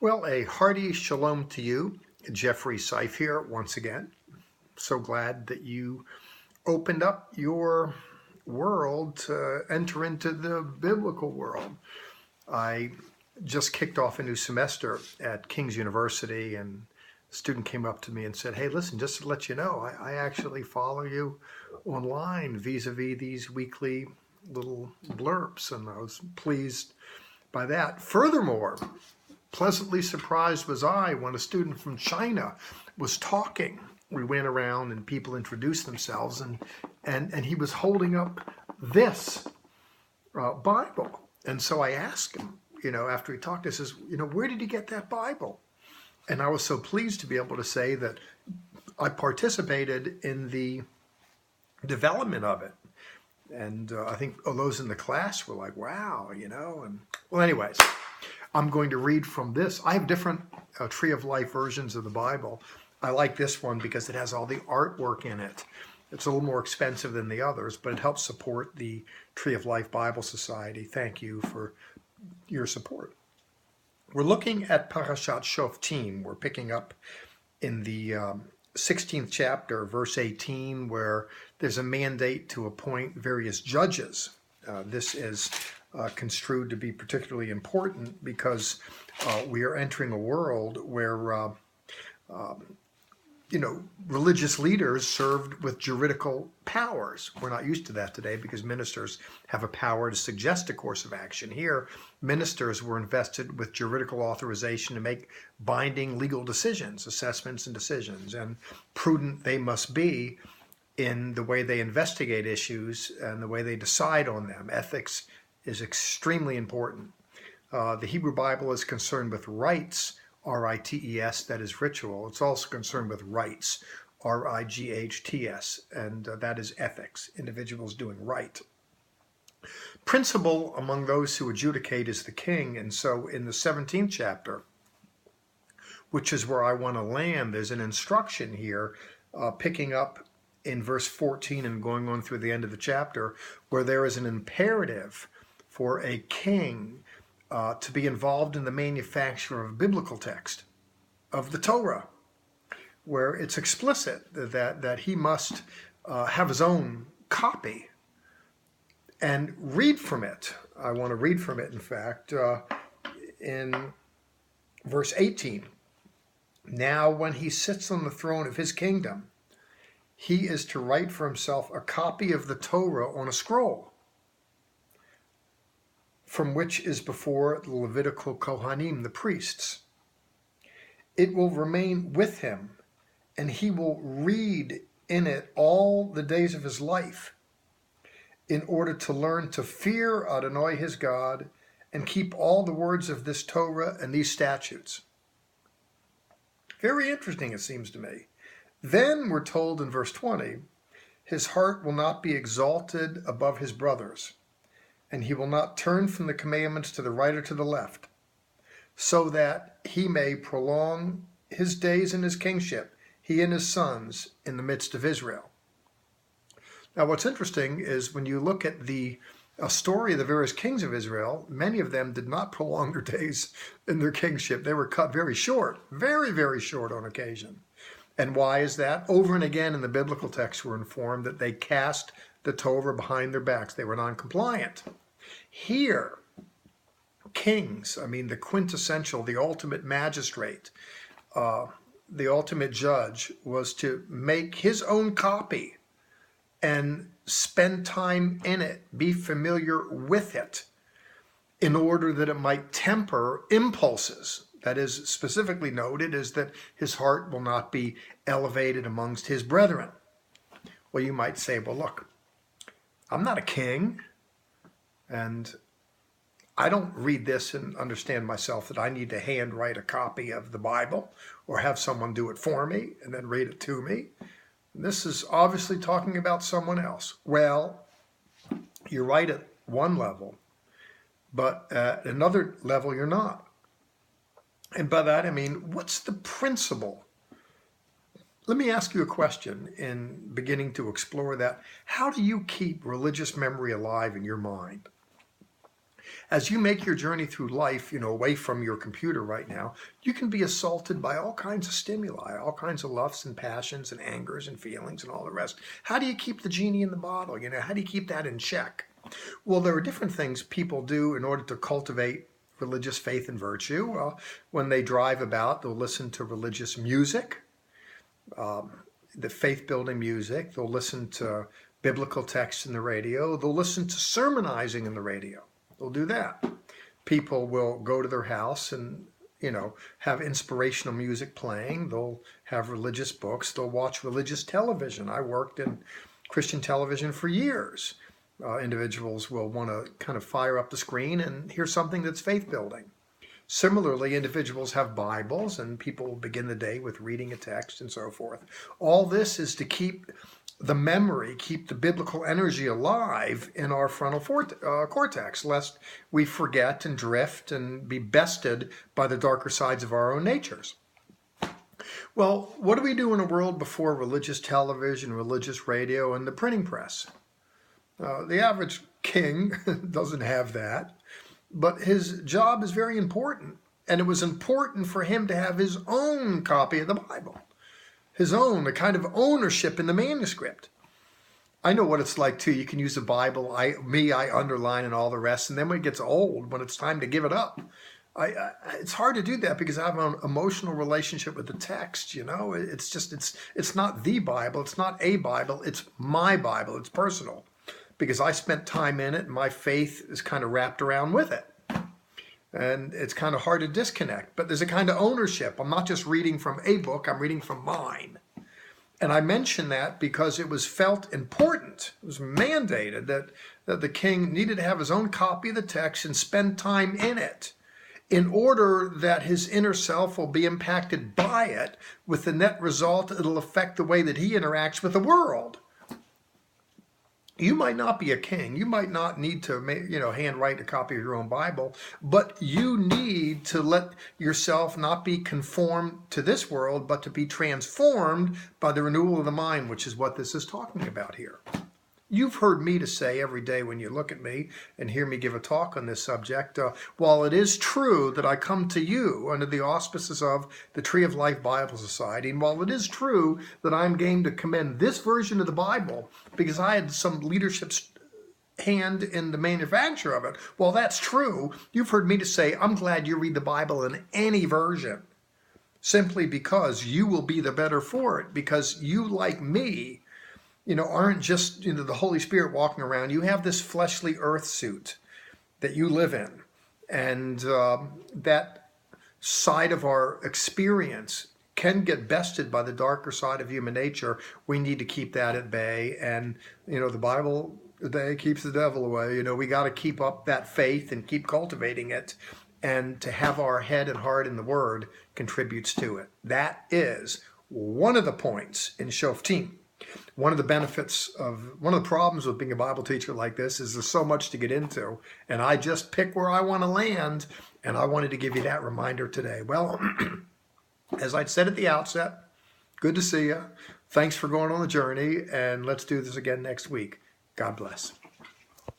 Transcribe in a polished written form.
Well, a hearty shalom to you. Jeffrey Seif here once again. So glad that you opened up your world to enter into the biblical world. I just kicked off a new semester at King's University, and a student came up to me and said, "Hey, listen, just to let you know, I actually follow you online vis-a-vis these weekly little blurbs," and I was pleased by that. Furthermore, pleasantly surprised was I when a student from China was talking. We went around and people introduced themselves, and he was holding up this Bible. And so I asked him, after he talked, I says, where did he get that Bible? And I was so pleased to be able to say that I participated in the development of it. And I think those in the class were like, wow, and well, anyways, I'm going to read from this. I have different Tree of Life versions of the Bible. I like this one because it has all the artwork in it. It's a little more expensive than the others, but it helps support the Tree of Life Bible Society. Thank you for your support. We're looking at Parashat Shoftim. We're picking up in the 16th chapter, verse 18, where there's a mandate to appoint various judges. This is construed to be particularly important because we are entering a world where religious leaders served with juridical powers. We're not used to that today because ministers have a power to suggest a course of action. Here, ministers were invested with juridical authorization to make binding legal decisions, assessments and decisions, and prudent they must be in the way they investigate issues and the way they decide on them. Ethics is extremely important. The Hebrew Bible is concerned with rites, R-I-T-E-S, that is ritual. It's also concerned with rights, R-I-G-H-T-S, and that is ethics, individuals doing right. Principal among those who adjudicate is the king, and so in the 17th chapter, which is where I want to land, there's an instruction here, picking up in verse 14 and going on through the end of the chapter, where there is an imperative for a king to be involved in the manufacture of a biblical text, of the Torah, where it's explicit that he must have his own copy and read from it. I want to read from it, in fact, in verse 18. Now, when he sits on the throne of his kingdom, he is to write for himself a copy of the Torah on a scroll, from which is before the Levitical Kohanim, the priests. It will remain with him, and he will read in it all the days of his life, in order to learn to fear Adonai his God, and keep all the words of this Torah and these statutes. Very interesting, it seems to me. Then we're told in verse 20, his heart will not be exalted above his brothers, and he will not turn from the commandments to the right or to the left, so that he may prolong his days in his kingship, he and his sons, in the midst of Israel. Now, what's interesting is when you look at the story of the various kings of Israel, many of them did not prolong their days in their kingship. They were cut very short, very, very short on occasion. And why is that? Over and again in the biblical text we're informed that they cast the Torah behind their backs. They were non-compliant. Here, kings, the quintessential, the ultimate magistrate, the ultimate judge, was to make his own copy and spend time in it, be familiar with it, in order that it might temper impulses. That is specifically noted is that his heart will not be elevated amongst his brethren. Well, you might say, well, look, I'm not a king, and I don't read this and understand myself that I need to handwrite a copy of the Bible or have someone do it for me and then read it to me. This is obviously talking about someone else. Well, you're right at one level, but at another level you're not. And by that I mean, what's the principle? Let me ask you a question in beginning to explore that. How do you keep religious memory alive in your mind? As you make your journey through life, away from your computer right now, you can be assaulted by all kinds of stimuli, all kinds of lusts and passions and angers and feelings and all the rest. How do you keep the genie in the bottle? How do you keep that in check? Well, there are different things people do in order to cultivate religious faith and virtue. Well, when they drive about, they'll listen to religious music, the faith-building music. They'll listen to biblical texts in the radio. They'll listen to sermonizing in the radio. They'll do that. People will go to their house and, have inspirational music playing. They'll have religious books. They'll watch religious television. I worked in Christian television for years. Individuals will want to kind of fire up the screen and hear something that's faith-building. Similarly, individuals have Bibles, and people will begin the day with reading a text and so forth. All this is to keep the memory, keep the biblical energy alive in our frontal cortex, lest we forget and drift and be bested by the darker sides of our own natures. Well, what do we do in a world before religious television, religious radio, and the printing press? The average king doesn't have that. But his job is very important, and it was important for him to have his own copy of the Bible, his own, a kind of ownership in the manuscript. I know what it's like too. You can use the Bible, I underline and all the rest, and then when it gets old, when it's time to give it up, it's hard to do that because I have an emotional relationship with the text. It's not the Bible, it's not a Bible, it's my Bible, it's personal. Because I spent time in it and my faith is kind of wrapped around with it. And it's kind of hard to disconnect, but there's a kind of ownership. I'm not just reading from a book, I'm reading from mine. And I mention that because it was felt important, it was mandated that the king needed to have his own copy of the text and spend time in it in order that his inner self will be impacted by it, with the net result it'll affect the way that he interacts with the world. You might not be a king. You might not need to, handwrite a copy of your own Bible, but you need to let yourself not be conformed to this world, but to be transformed by the renewal of the mind, which is what this is talking about here. You've heard me to say every day when you look at me and hear me give a talk on this subject, while it is true that I come to you under the auspices of the Tree of Life Bible Society, and while it is true that I'm game to commend this version of the Bible because I had some leadership hand in the manufacture of it, while that's true, you've heard me to say I'm glad you read the Bible in any version, simply because you will be the better for it, because you, like me, aren't just, the Holy Spirit walking around. You have this fleshly earth suit that you live in. And that side of our experience can get bested by the darker side of human nature. We need to keep that at bay. And, the Bible today keeps the devil away. We got to keep up that faith and keep cultivating it. And to have our head and heart in the Word contributes to it. That is one of the points in Shoftim. One of the problems with being a Bible teacher like this is there's so much to get into, and I just pick where I want to land, and I wanted to give you that reminder today. Well, as I said at the outset, good to see you. Thanks for going on the journey, and let's do this again next week. God bless.